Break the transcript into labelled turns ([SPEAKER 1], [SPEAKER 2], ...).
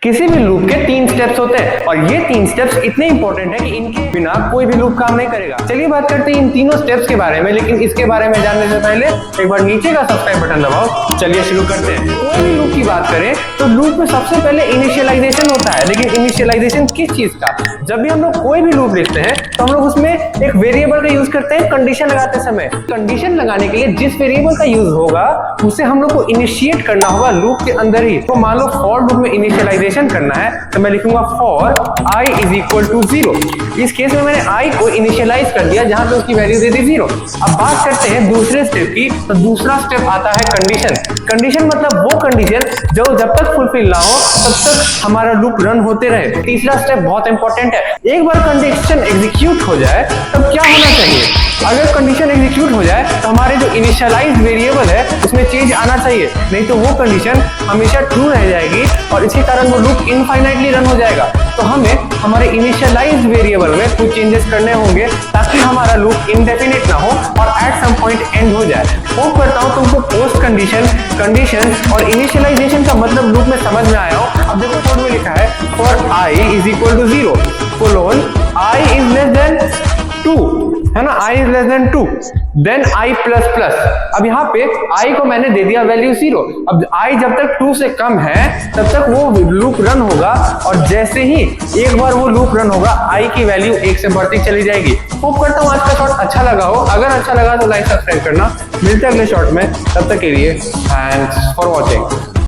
[SPEAKER 1] किसी भी लूप के 3 स्टेप्स होते हैं और ये 3 स्टेप्स इतने इंपॉर्टेंट है कि इनके बिना कोई भी लूप काम नहीं करेगा। चलिए बात करते हैं इन तीनों स्टेप्स के बारे में, लेकिन इसके बारे में जानने से पहले एक बार नीचे का सब्सक्राइब बटन दबाओ। चलिए शुरू करते हैं। कोई भी लूप की बात करें तो लूप में सबसे पहले इनिशियलाइजेशन होता है, लेकिन इनिशियलाइजेशन किस चीज का? जब भी हम लोग कोई भी लूप लिखते हैं तो हम लोग उसमें एक वेरिएबल का यूज करते हैं कंडीशन लगाते समय। कंडीशन लगाने के लिए जिस वेरिएबल का यूज होगा उसे हम लोग को इनिशिएट करना होगा लूप के अंदर ही। तो मान लो फॉर लूप में इनिशियलाइजेशन करना है तो मैं लिखूंगा for i is equal to 0। इस केस में मैंने i को इनिशियलाइज कर दिया जहां पे उसकी वैल्यू दे दी 0। अब बात करते हैं दूसरे स्टेप की, तो दूसरा स्टेप आता है कंडीशन। कंडीशन मतलब वो कंडीशन जो जब तक फुलफिल ना हो तब तक हमारा लूप रन होते रहे। तीसरा स्टेप बहुत इंपॉर्टेंट है। एक बार कंडीशन एग्जीक्यूट हो जाए तब क्या होना चाहिए? अगर कंडीशन एग्जीक्यूट हो जाए तो हमारे जो इनिशियलाइज वेरिएबल है उसमें चेंज आना चाहिए, नहीं तो वो कंडीशन हमेशा ट्रू रह जाएगी और इसी कारण वो लूप इनफाइनाइटली रन हो जाएगा। तो हमें हमारे इनिशियलाइज वेरिएबल में कुछ चेंजेस करने होंगे ताकि हमारा लूप इंडेफिनिट ना हो और एट सम पॉइंट एंड हो जाए। होप करता हूं तुमको पोस्ट कंडीशन, कंडीशन और इनिशियलाइजेशन का मतलब लूप में समझ में आया हो। अब देखो कोड में लिखा है for i is equal to 0 colon i is less than 2, है ना, i is less than 2 then i plus plus. अब यहाँ पे i को मैंने दे दिया वैल्यू 0। अब i जब तक 2 से कम है तब तक वो लूप रन होगा और जैसे ही एक बार वो लूप रन होगा i की वैल्यू 1 से बढ़ती चली जाएगी। होप करता हूँ आज का शॉर्ट अच्छा लगा हो। अगर अच्छा लगा तो लाइक सब्सक्राइब करना। मिलते हैं अगले शॉर्ट में, तब तक के लिए थैंक्स फॉर वॉचिंग।